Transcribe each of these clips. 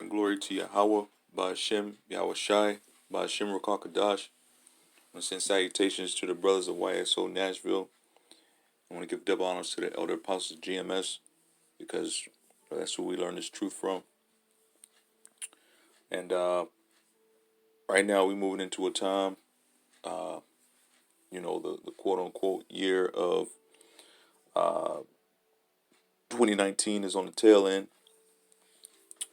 and glory to Yahweh, Ba'ashem, Yahweh Shai, Ba'ashem Rakakadash. I want to send salutations to the brothers of YSO Nashville. I want to give double honors to the elder apostles of GMS because that's who we learn this truth from. And right now we're moving into a time, the quote unquote year of 2019 is on the tail end.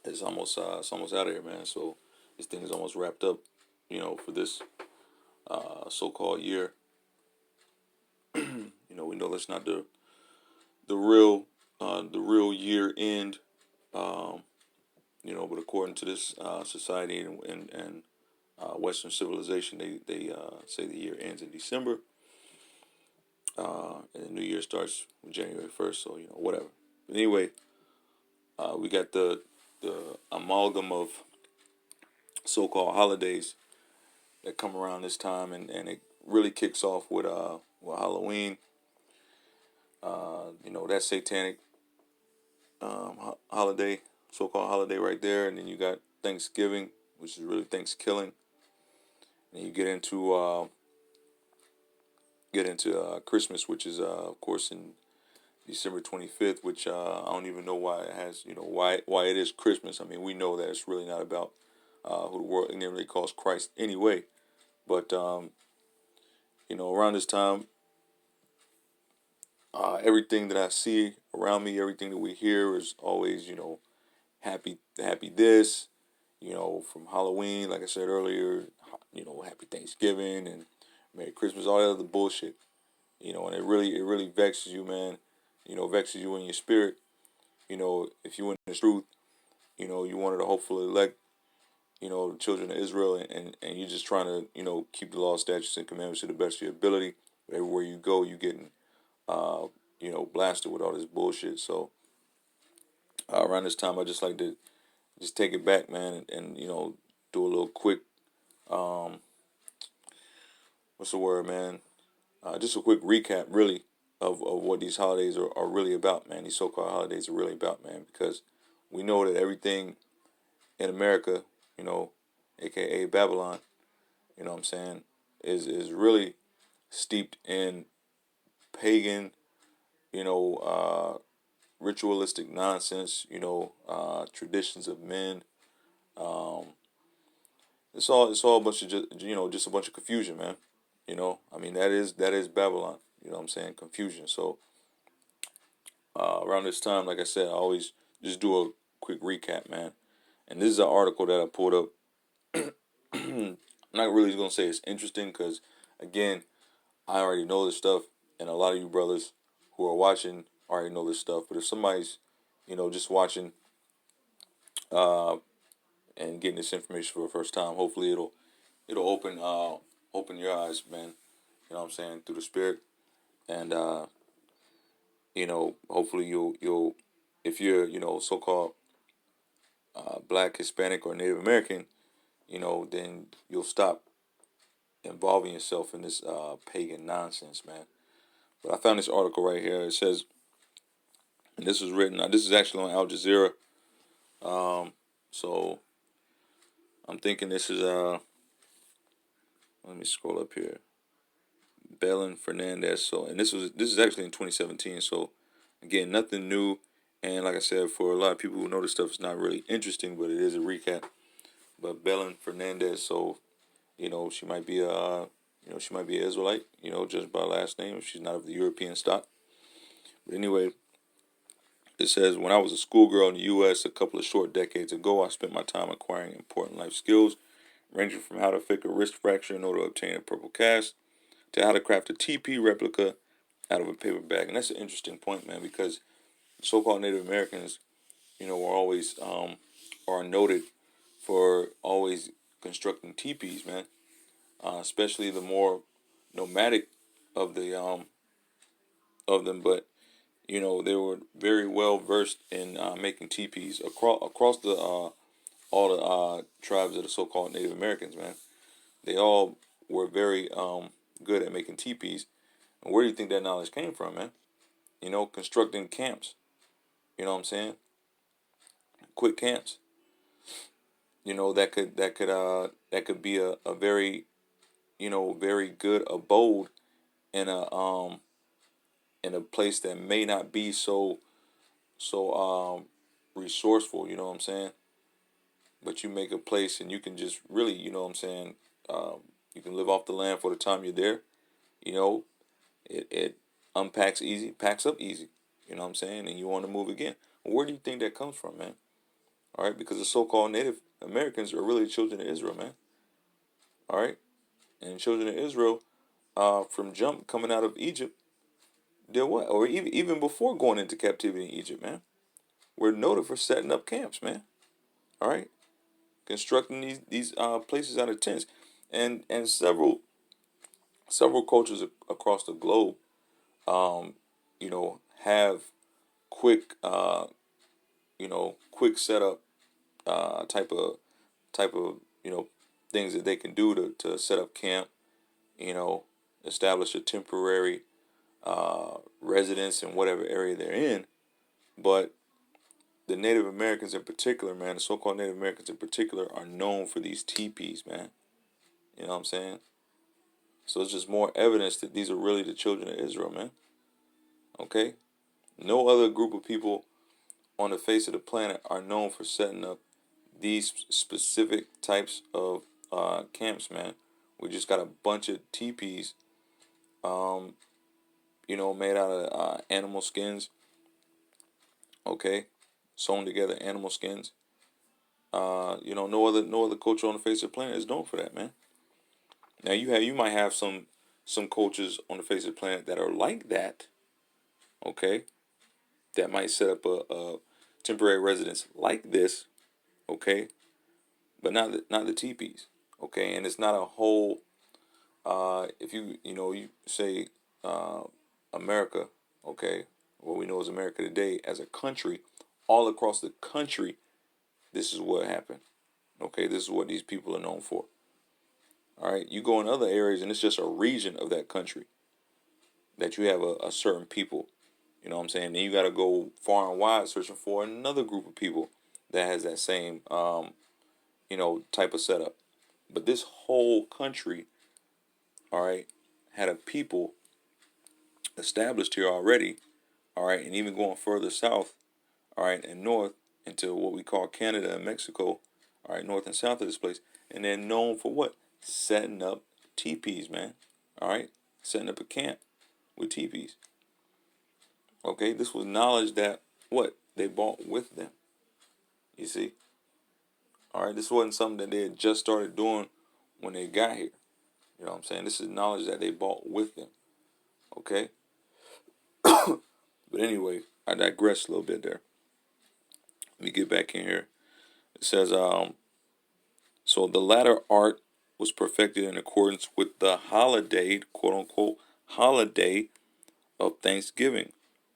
It's almost out of here, man. So this thing is almost wrapped up, for this so-called year. We know that's not the real year end. But according to this society and Western civilization, they say the year ends in December, and the new year starts January 1st. So whatever. But anyway, we got the amalgam of so-called holidays that come around this time, and it really kicks off with Halloween. That satanic holiday, so-called holiday right there, and then you got Thanksgiving, which is really Thanksgiving, and you get into Christmas, which is of course in December 25th, which I don't even know why it has, why it is Christmas. I mean, we know that it's really not about who the world ignorantly calls Christ anyway, but around this time, everything that I see around me, everything that we hear is always, happy this, from Halloween, like I said earlier, happy Thanksgiving and Merry Christmas, all that other bullshit, and it really vexes you, man, vexes you in your spirit, if you in the truth, you wanted to hopefully elect, the children of Israel, and you're just trying to, keep the law, statutes, and commandments to the best of your ability. But everywhere you go, you're getting, blasted with all this bullshit. So around this time, I just like to just take it back, man, and do a little quick, what's the word, man? Just a quick recap, really, of what these holidays are really about, man. These so-called holidays are really about, man, because we know that everything in America, aka Babylon, what I'm saying, is really steeped in pagan, ritualistic nonsense, traditions of men. Um, it's all a bunch of just a bunch of confusion, man. I mean that is Babylon. What I'm saying, confusion. So around this time, like I said, I always just do a quick recap, man. And this is an article that I pulled up. I'm not really gonna say it's interesting because, again, I already know this stuff, and a lot of you brothers who are watching already know this stuff. But if somebody's, just watching and getting this information for the first time, hopefully it'll open your eyes, man. You know what I'm saying, through the spirit, and hopefully you'll if you're so-called Black, Hispanic, or Native American, then you'll stop involving yourself in this pagan nonsense, man. But I found this article right here. It says, and this was written. This is actually on Al Jazeera. So I'm thinking this is let me scroll up here. Belen Fernandez. So, and this is actually in 2017. So again, nothing new. And like I said, for a lot of people who know this stuff, it's not really interesting, but it is a recap. But Belen Fernandez. So she might be she might be an Israelite. Just by last name, if she's not of the European stock. But anyway, it says, when I was a schoolgirl in the U.S. a couple of short decades ago, I spent my time acquiring important life skills, ranging from how to fix a wrist fracture in order to obtain a purple cast, to how to craft a TP replica out of a paper bag. And that's an interesting point, man, because so-called Native Americans, are always are noted for always constructing teepees, man. Especially the more nomadic of them, but they were very well versed in making teepees across the all the tribes of the so-called Native Americans, man. They all were very good at making teepees. And where do you think that knowledge came from, man? Constructing camps. You know what I'm saying? Quick camps. that could be a very, very good abode in a place that may not be so resourceful. You know what I'm saying? But you make a place and you can just really, you know what I'm saying, you can live off the land for the time you're there. You know, it unpacks easy, packs up easy. You know what I'm saying? And you want to move again. Where do you think that comes from, man? All right, because the so-called Native Americans are really children of Israel, man. All right, and children of Israel, from jump coming out of Egypt, did what? Or even before going into captivity in Egypt, man, we're noted for setting up camps, man. All right, constructing these places out of tents, and several cultures across the globe, um, have quick, quick setup, type of things that they can do to set up camp. You know, establish a temporary residence in whatever area they're in. But the Native Americans in particular, man, the so-called Native Americans in particular, are known for these teepees, man. You know what I'm saying? So it's just more evidence that these are really the children of Israel, man. Okay? No other group of people on the face of the planet are known for setting up these specific types of camps, man. We just got a bunch of teepees, um, made out of animal skins, okay? Sewn together animal skins. No other culture on the face of the planet is known for that, man. Now you might have some cultures on the face of the planet that are like that, okay? That might set up a temporary residence like this, okay? But not the teepees, okay? And it's not a whole. If you say uh, America, okay, what we know as America today as a country, all across the country, this is what happened. Okay, this is what these people are known for. All right, you go in other areas and it's just a region of that country that you have a certain people. You know what I'm saying? Then you got to go far and wide searching for another group of people that has that same type of setup. But this whole country, all right, had a people established here already, all right, and even going further south, all right, and north into what we call Canada and Mexico, all right, north and south of this place, and they're known for what? Setting up teepees, man, all right, setting up a camp with teepees. Okay, this was knowledge that what they brought with them. You see, all right, this wasn't something that they had just started doing when they got here. You know what I'm saying? This is knowledge that they brought with them. Okay, but anyway, I digress a little bit there. Let me get back in here. It says, so the latter art was perfected in accordance with the holiday, quote unquote, holiday of Thanksgiving.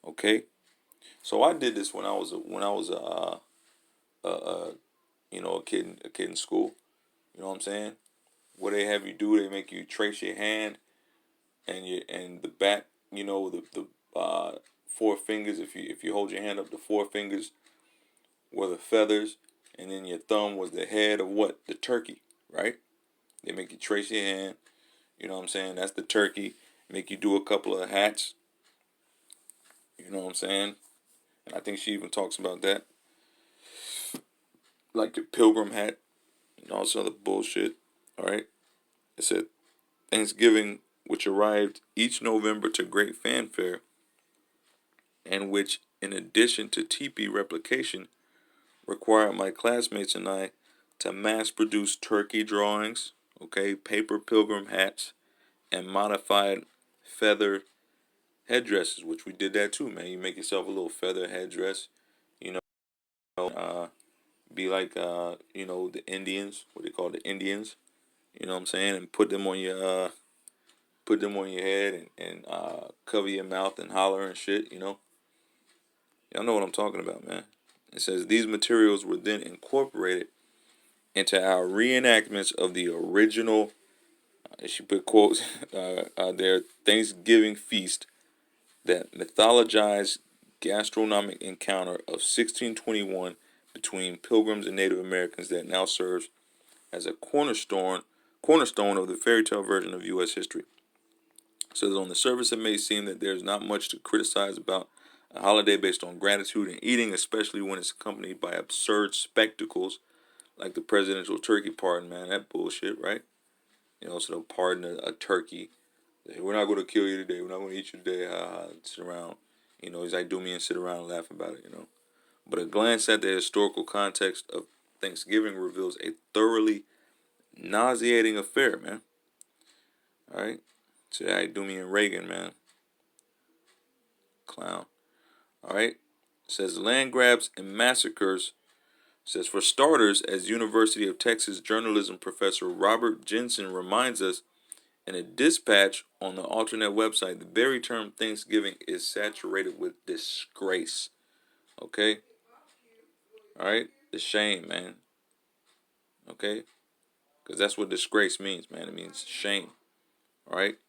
Okay, so I did this when I was a kid in school. You know what I'm saying? What they have you do, they make you trace your hand and the back. The four fingers. If you hold your hand up, the four fingers were the feathers, and then your thumb was the head of what? The turkey, right? They make you trace your hand. You know what I'm saying? That's the turkey. Make you do a couple of hats. You know what I'm saying? And I think she even talks about that, like your pilgrim hat and all this other bullshit. All right. It said Thanksgiving, which arrived each November to great fanfare, and which, in addition to teepee replication, required my classmates and I to mass produce turkey drawings, okay, paper pilgrim hats, and modified feather headdresses, which we did that too, man. You make yourself a little feather headdress, you uh, be like, the Indians, what they call the Indians, you know what I'm saying, and put them on your head and cover your mouth and holler and shit, Y'all know what I'm talking about, man. It says these materials were then incorporated into our reenactments of the original, she put quotes, their Thanksgiving feast, that mythologized gastronomic encounter of 1621 between pilgrims and Native Americans that now serves as a cornerstone of the fairy tale version of U.S. history. So on the surface, it may seem that there's not much to criticize about a holiday based on gratitude and eating, especially when it's accompanied by absurd spectacles like the presidential turkey pardon. Man, that bullshit, right? So they'll pardon a turkey. We're not going to kill you today. We're not going to eat you today. Sit around. These Idumeans sit around and laugh about it. But a glance at the historical context of Thanksgiving reveals a thoroughly nauseating affair, man. All right? To that Idumean Reagan, man. Clown. All right? It says land grabs and massacres. It says, for starters, as University of Texas journalism professor Robert Jensen reminds us in a dispatch on the alternate website, the very term Thanksgiving is saturated with disgrace. Okay? All right? The shame, man. Okay? Because that's what disgrace means, man. It means shame. All right?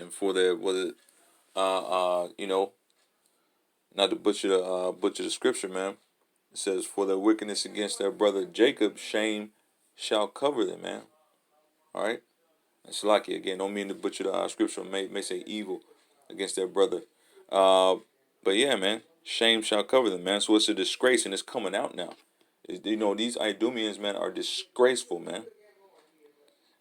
And for not to butcher the scripture, man. It says, for their wickedness against their brother Jacob, shame shall cover them, man. All right? And Salaki, again, don't mean to butcher the scripture, may say evil against their brother. But yeah, man, shame shall cover them, man. So it's a disgrace, and it's coming out now. These Idumeans, man, are disgraceful, man.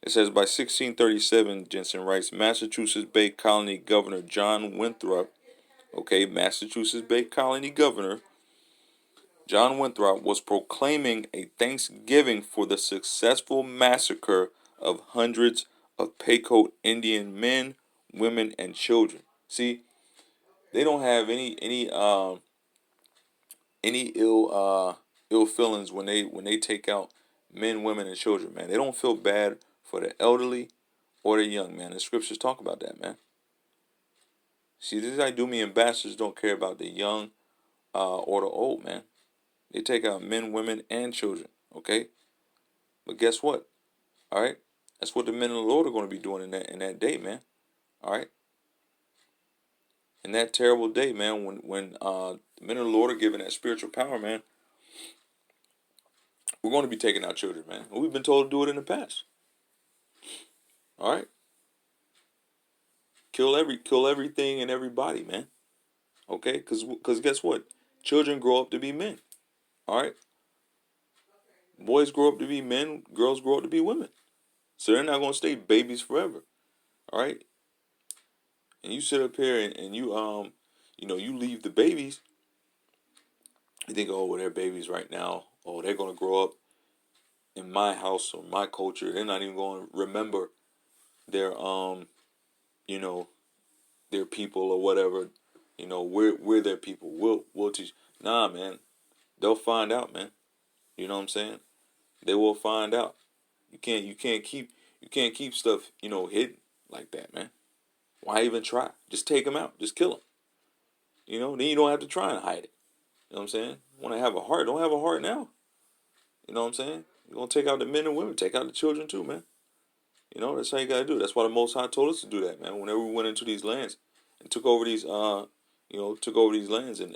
It says, by 1637, Jensen writes, Massachusetts Bay Colony Governor John Winthrop, Massachusetts Bay Colony Governor John Winthrop was proclaiming a Thanksgiving for the successful massacre of hundreds of Paycoat Indian men, women, and children. See, they don't have any ill feelings when they take out men, women, and children, man. They don't feel bad for the elderly or the young, man. The scriptures talk about that, man. See, these Idumean bastards don't care about the young or the old, man. They take out men, women, and children, okay? But guess what? All right? That's what the men of the Lord are going to be doing in that day, man. All right? In that terrible day, man, when the men of the Lord are given that spiritual power, man, we're going to be taking out children, man. And we've been told to do it in the past. All right? Kill everything and everybody, man. Okay? Because guess what? Children grow up to be men. All right? Boys grow up to be men, girls grow up to be women. So they're not going to stay babies forever. All right? And you sit up here and you leave the babies. You think, oh, well, they're babies right now. Oh, they're going to grow up in my house or my culture. They're not even going to remember their you know, their people or whatever. We're their people. We'll teach. Nah, man. They'll find out, man. You know what I'm saying? They will find out. You can't keep stuff, hidden like that, man. Why even try? Just take them out. Just kill them. Then you don't have to try and hide it. You know what I'm saying? Want to have a heart? Don't have a heart now. You know what I'm saying? You're going to take out the men and women. Take out the children too, man. That's how you got to do it. That's why the Most High told us to do that, man. Whenever we went into these lands and took over these lands and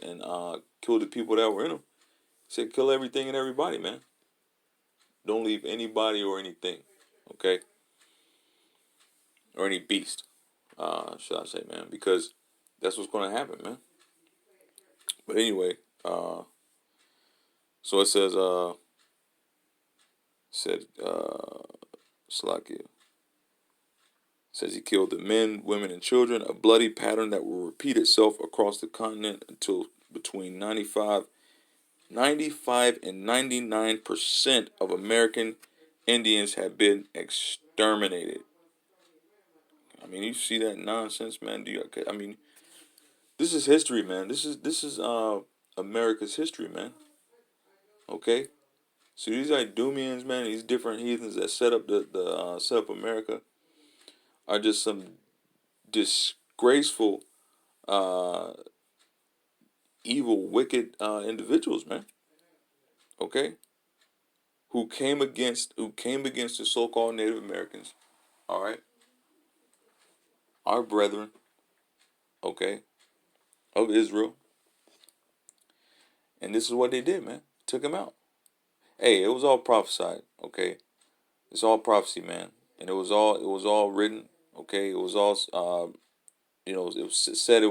killed the people that were in them. He said, kill everything and everybody, man. Don't leave anybody or anything, okay? Or any beast, should I say, man? Because that's what's going to happen, man. But anyway, so it said, Slakia. Says he killed the men, women, and children, a bloody pattern that will repeat itself across the continent until between 95 and 99% of American Indians have been exterminated. I mean, you see that nonsense, man? This is history, man. This is America's history, man. Okay? So these Idumeans, man, these different heathens that set up set up America are just some disgraceful, uh, evil, wicked individuals, man. Okay, who came against the so-called Native Americans. All right, our brethren. Okay, of Israel, And this is what they did, man. Took him out. Hey, it was all prophesied, okay? It's all prophecy, man. And it was all written, okay? It was all it was said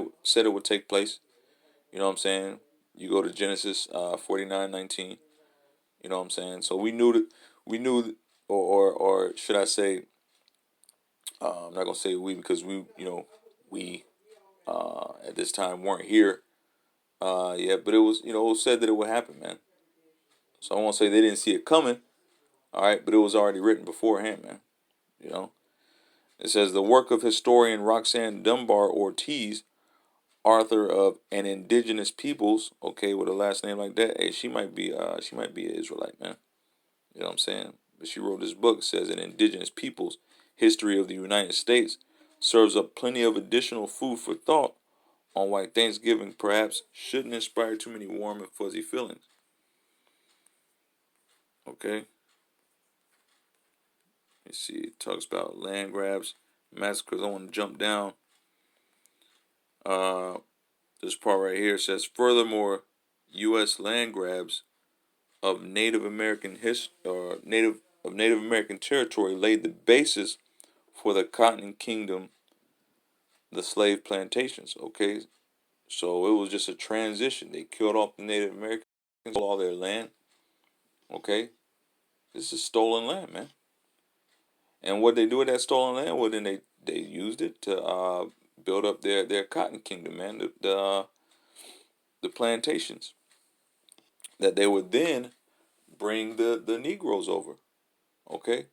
it would take place. You know what I'm saying? You go to Genesis 49:19. You know what I'm saying? So we knew, or should I say, I'm not gonna say we because we at this time weren't here yet, but it was said that it would happen, man. So I won't say they didn't see it coming, all right, but it was already written beforehand, man. You know, it says the work of historian Roxanne Dunbar Ortiz, author of An Indigenous Peoples, okay, with a last name like that. Hey, she might be an Israelite, man. You know what I'm saying? But she wrote this book. It says An Indigenous Peoples History of the United States, serves up plenty of additional food for thought on why Thanksgiving perhaps shouldn't inspire too many warm and fuzzy feelings. Okay, let's see. It talks about land grabs, massacres. I want to jump down. Uh, this part right here says, furthermore, U.S. land grabs of Native American Native American territory laid the basis for the Cotton Kingdom, the slave plantations. Okay, so it was just a transition. They killed off the Native Americans, all their land. Okay, this is stolen land, man. And what they do with that stolen land? Well, then they used it to build up their Cotton Kingdom, man. The plantations that they would then bring the Negroes over. Okay,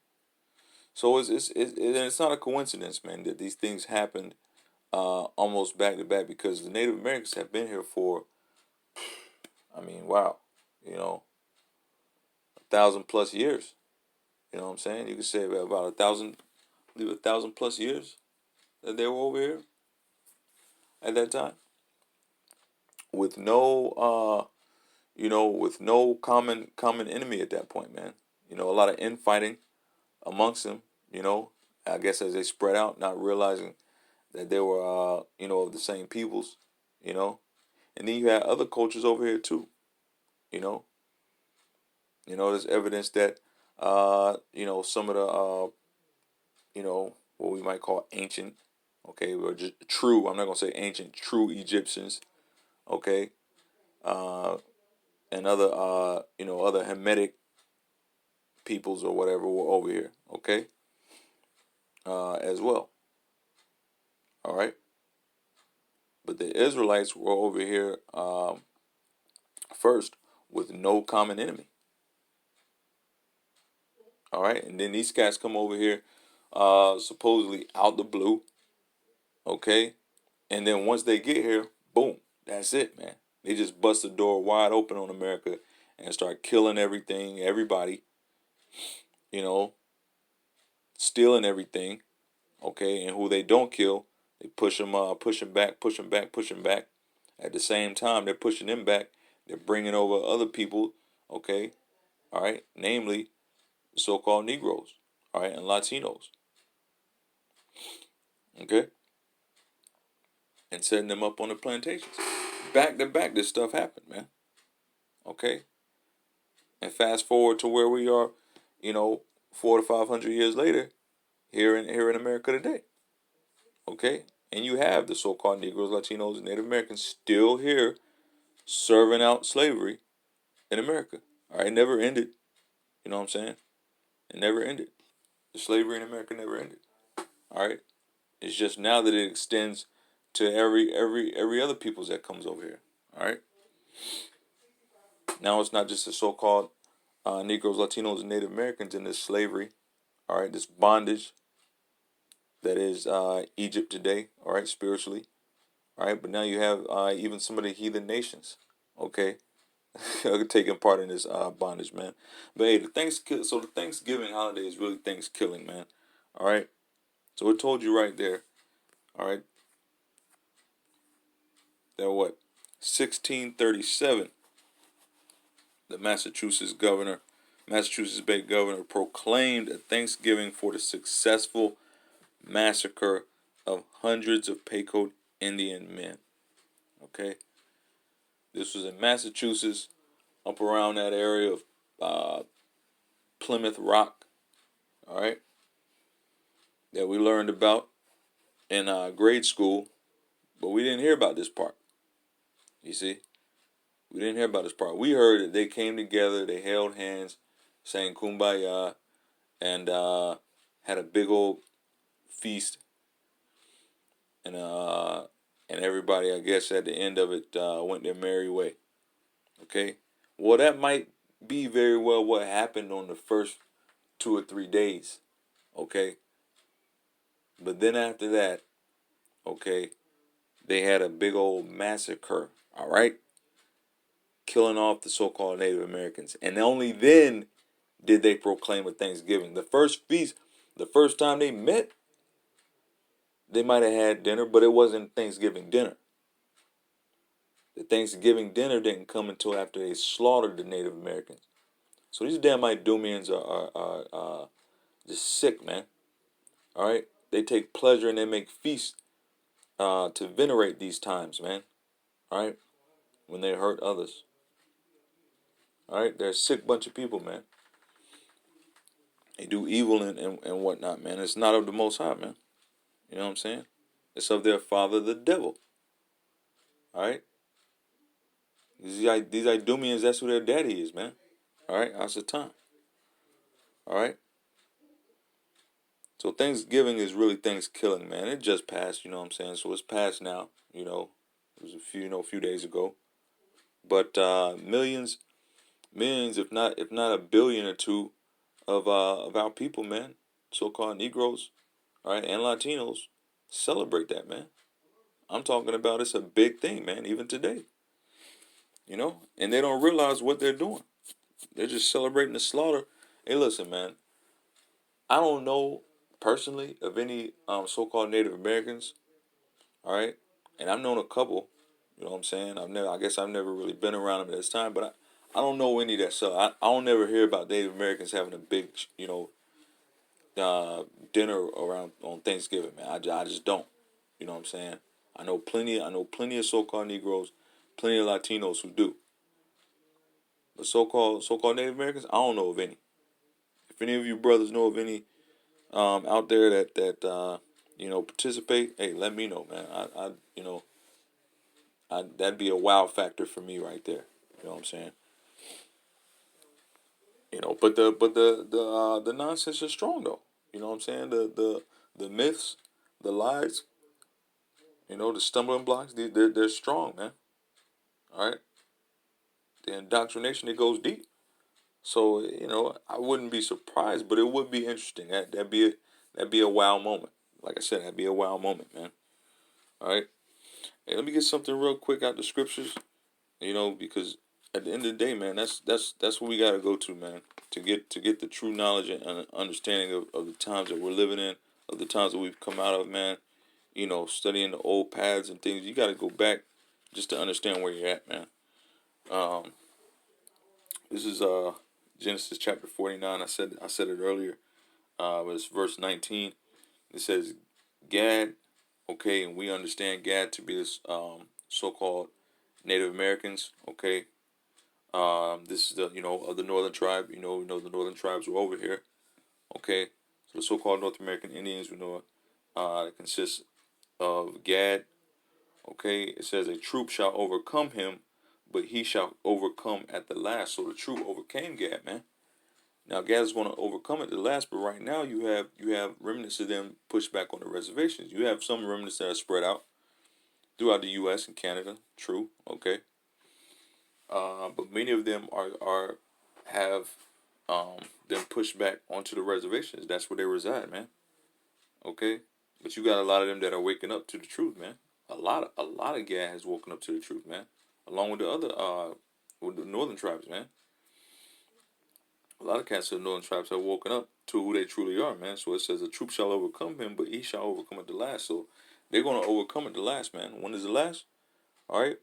so it's not a coincidence, man, that these things happened almost back to back, because the Native Americans have been here for, I mean, wow, you know, 1,000 plus years. You know what I'm saying? You could say about 1,000, I believe 1,000 plus years that they were over here at that time, with no common enemy at that point, man. A lot of infighting amongst them. You know, I guess as they spread out, not realizing that they were of the same peoples. You know, and then you had other cultures over here too. You know, there's evidence that some of the what we might call ancient, okay, or just true. I'm not gonna say ancient, true Egyptians, okay, uh, and other Hamitic peoples or whatever were over here, okay, as well. All right, but the Israelites were over here first with no common enemy. All right, and then these cats come over here, supposedly out the blue, okay, and then once they get here, boom, that's it, man. They just bust the door wide open on America and start killing everything, everybody, you know, stealing everything, okay, and who they don't kill, they push them back, push them back, push them back. At the same time, they're pushing them back. They're bringing over other people, okay, all right, namely so-called Negroes, all right, and Latinos, okay, and setting them up on the plantations. Back to back, this stuff happened, man, okay, and fast forward to where we are, you know, 400 to 500 years later, here in America today, okay, and you have the so-called Negroes, Latinos, and Native Americans still here serving out slavery in America. All right, it never ended. You know what I'm saying? It never ended. The slavery in America never ended. All right, it's just now that it extends to every other peoples that comes over here. All right, now it's not just the so-called Negroes, Latinos, and Native Americans in this slavery. All right, this bondage that is Egypt today. All right, spiritually. All right, but now you have even some of the heathen nations. Okay, taking part in this bondage, man. But hey, the Thanksgiving holiday is really Thanksgiving, man. All right, so it told you right there. All right, that what 1637, the Massachusetts Bay governor proclaimed a Thanksgiving for the successful massacre of hundreds of Pequot Indian men. Okay, this was in Massachusetts. up around that area of Plymouth Rock, all right, that we learned about in grade school, but we didn't hear about this part. You see, we didn't hear about this part. We heard that they came together, they held hands, sang "Kumbaya," and had a big old feast, and everybody, I guess, at the end of it went their merry way. Okay, well, that might be very well what happened on the first 2 or 3 days. Okay, but then after that, okay, they had a big old massacre. All right, killing off the so-called Native Americans, and only then did they proclaim a Thanksgiving. The first feast, the first time they met, they might have had dinner, but it wasn't Thanksgiving dinner. The Thanksgiving dinner didn't come until after they slaughtered the Native Americans. So these damn Idumeans are just sick, man. All right, they take pleasure and they make feasts to venerate these times, man. All right, when they hurt others. All right, they're a sick bunch of people, man. They do evil and whatnot, man. It's not of the Most High, man. You know what I'm saying? It's of their father, the devil. All right, these Idumeans, that's who their daddy is, man. All right, Asatan. All right. So Thanksgiving is really Thanksgiving, man. It just passed, you know what I'm saying? So it's past now, you know. It was a few days ago. But millions, if not a billion or two of our people, man, so-called Negroes, all right, and Latinos, celebrate that, man. I'm talking about it's a big thing, man, even today. You know, and they don't realize what they're doing. They're just celebrating the slaughter. Hey, listen, man. I don't know personally of any so-called Native Americans. All right, and I've known a couple. You know what I'm saying? I guess I've never really been around them at this time, but I don't know any that. So I don't never hear about Native Americans having a big, uh, dinner around on Thanksgiving, man. I just don't. You know what I'm saying? I know plenty of so-called Negroes, plenty of Latinos who do. But so-called Native Americans, I don't know of any. If any of you brothers know of any out there that participate, hey, let me know, man. That'd be a wow factor for me right there. You know what I'm saying? But the nonsense is strong though. You know what I'm saying? The myths, the lies, the stumbling blocks, they're strong, man. All right. The indoctrination, it goes deep. So I wouldn't be surprised, but it would be interesting. That'd be a wow moment. Like I said, that'd be a wow moment, man. All right. Hey, let me get something real quick out the scriptures. Because at the end of the day, man, that's what we gotta go to, man, to get the true knowledge and understanding of the times that we're living in, of the times that we've come out of, man. Studying the old paths and things. You gotta go back just to understand where you're at, man. Um, this is Genesis chapter 49. I said it earlier. But it's verse 19. It says Gad. Okay, and we understand Gad to be this so-called Native Americans. Okay, this is the of the northern tribe. We know the northern tribes were over here. Okay, so the so-called North American Indians, we know, it consists of Gad. Okay, it says a troop shall overcome him, but he shall overcome at the last. So the troop overcame Gad, man. Now Gad is going to overcome at the last, but right now you have remnants of them pushed back on the reservations. You have some remnants that are spread out throughout the U.S. and Canada. True, okay, but many of them are have them pushed back onto the reservations. That's where they reside, man. Okay, but you got a lot of them that are waking up to the truth, man. A lot of Gad has woken up to the truth, man. Along with the other with the northern tribes, man. A lot of cats of the northern tribes have woken up to who they truly are, man. So it says a troop shall overcome him, but he shall overcome at the last. So they're gonna overcome at the last, man. When is the last? All right,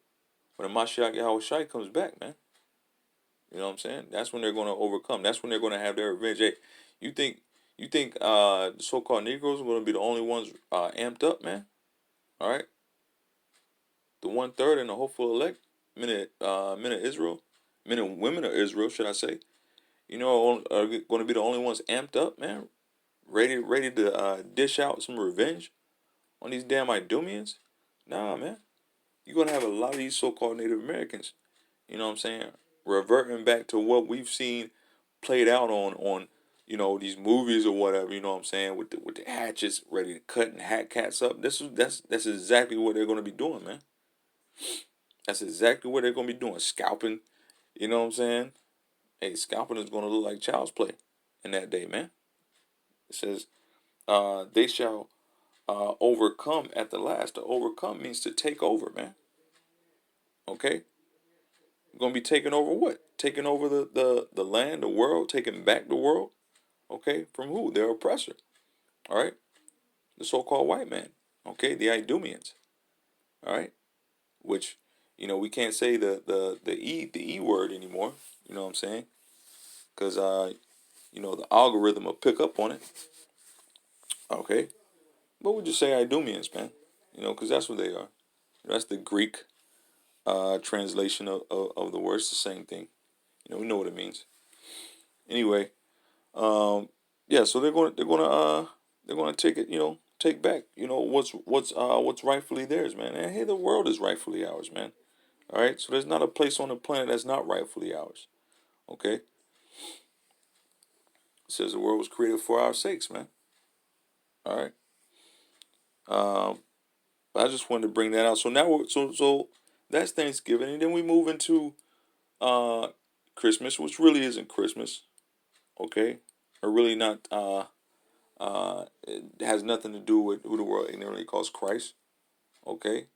when the Mashiach Yahweh Shai comes back, man. You know what I'm saying? That's when they're gonna overcome. That's when they're gonna have their revenge. Hey, you think the so-called Negroes are gonna be the only ones amped up, man? All right, the 1/3 and the hopeful elect, men of Israel, men and women of Israel, should I say, are going to be the only ones amped up, man, ready to dish out some revenge on these damn Idumeans? Nah, man. You're going to have a lot of these so-called Native Americans, you know what I'm saying, reverting back to what we've seen played out on these movies or whatever, you know what I'm saying, with the hatchets ready to cut and hack cats up. That's exactly what they're going to be doing, man. That's exactly what they're going to be doing. Scalping, you know what I'm saying? Hey, scalping is going to look like child's play in that day, man. It says, they shall overcome at the last. To overcome means to take over, man. Okay? We're going to be taking over what? Taking over the land, the world, taking back the world. Okay? From who? Their oppressor. All right? The so-called white man. Okay? The Idumeans. All right? Which, we can't say the E word anymore. You know what I'm saying? Because, the algorithm will pick up on it. Okay? But we'll just say Idumeans, man. Because that's what they are. That's the Greek translation of the word. It's the same thing. We know what it means. Anyway, yeah. So they're gonna take it. Take back. What's rightfully theirs, man. And hey, the world is rightfully ours, man. All right. So there's not a place on the planet that's not rightfully ours. Okay. It says the world was created for our sakes, man. All right. Um, I just wanted to bring that out. So now, so that's Thanksgiving, and then we move into uh Christmas, which really isn't Christmas. Okay, or really not. It has nothing to do with who the world ignorantly calls Christ. Okay,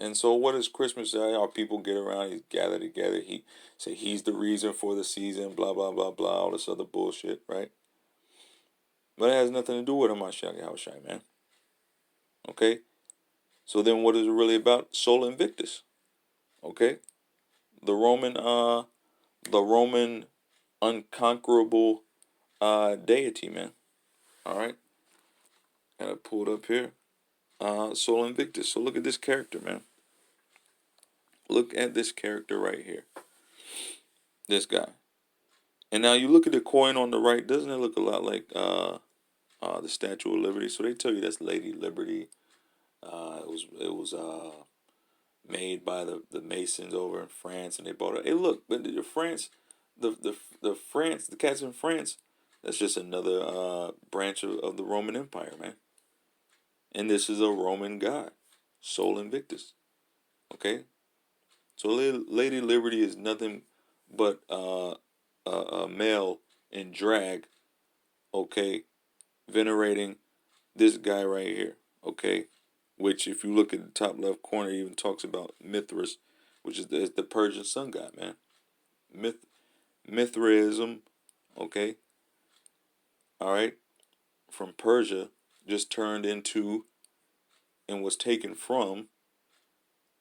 and so what is Christmas? How people get around, he gather together. He say he's the reason for the season. Blah blah blah blah. All this other bullshit, right? But it has nothing to do with Hamashiach Yahushai, man. Okay, so then what is it really about? Sol Invictus. Okay, the Roman the Roman unconquerable deity, man. All right, got it pulled up here. Sol Invictus. So look at this character, man. Look at this character right here. This guy. And now you look at the coin on the right. Doesn't it look a lot like the Statue of Liberty? So they tell you that's Lady Liberty. It was made by the Masons over in France, and they bought it. Hey, look, but the France, the cats in France. That's just another branch of the Roman Empire, man. And this is a Roman god, Sol Invictus. Okay, so Lady Liberty is nothing but a male in drag. Okay, venerating this guy right here. Okay, which if you look at the top left corner, it even talks about Mithras, which is the Persian sun god, man. Myth Mithraism. Okay, all right, from Persia, just turned into and was taken from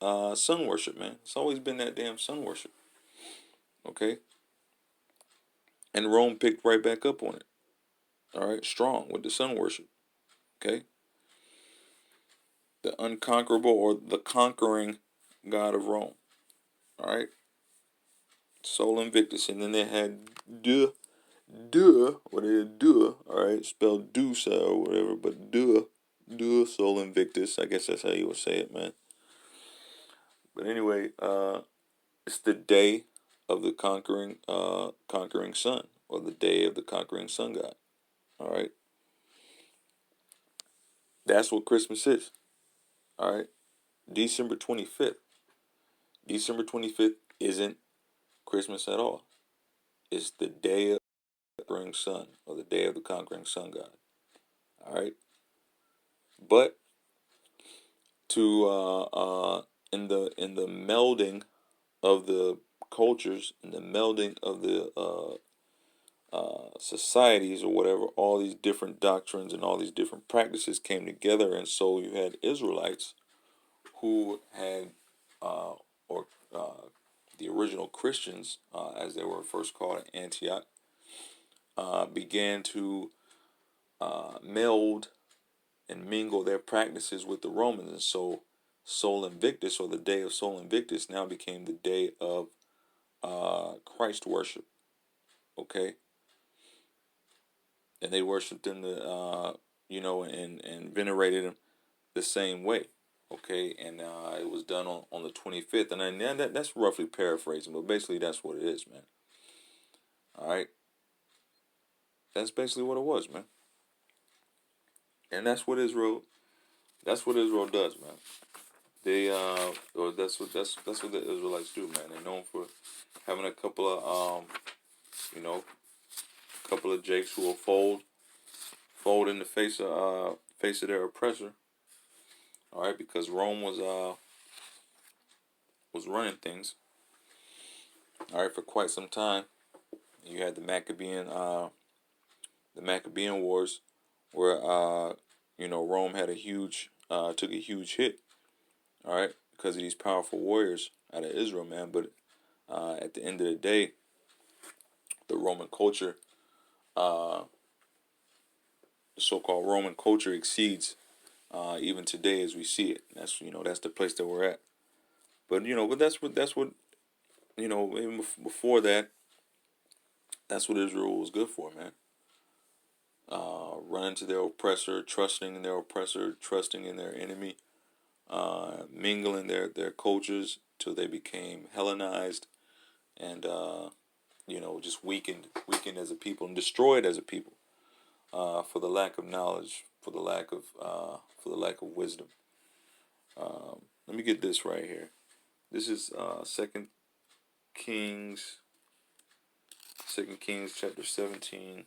sun worship, man. It's always been that damn sun worship. Okay, and Rome picked right back up on it. All right, strong with the sun worship. Okay, the unconquerable or the conquering god of Rome. All right, Sol Invictus, and then they had what is duh? All right, spelled Dusa or whatever, but duh, Sol Invictus. I guess that's how you would say it, man. But anyway, it's the day of the conquering sun, or the day of the conquering sun god. All right, that's what Christmas is. All right, December 25th. December 25th isn't Christmas at all. It's the day of the conquering sun, or the day of the conquering sun god. All right, but to in the melding of the cultures, in the melding of the societies or whatever, all these different doctrines and all these different practices came together, and so you had Israelites who had or the original Christians, as they were first called in Antioch, began to meld and mingle their practices with the Romans, and so Sol Invictus, or the day of Sol Invictus, now became the day of Christ worship. Okay, and they worshipped him, and venerated him the same way. Okay, and it was done on the 25th, and that's roughly paraphrasing, but basically that's what it is, man. All right, that's basically what it was, man. And that's what Israel does, man. They or that's what the Israelites do, man. They're known for having a couple of couple of jakes who will fold in the face of their oppressor. All right, because Rome was running things. All right, for quite some time. You had the Maccabean Wars, where Rome had took a huge hit. All right, because of these powerful warriors out of Israel, man. But at the end of the day, the Roman culture, uh, the so-called Roman culture, exceeds even today as we see it. That's the place that we're at. But that's what even before that, that's what Israel was good for, man. Running to their oppressor, trusting in their oppressor, trusting in their enemy, mingling their cultures till they became Hellenized, and just weakened as a people, and destroyed as a people, for the lack of knowledge, for the lack of wisdom. Let me get this right here. This is Kings, Second Kings chapter 17.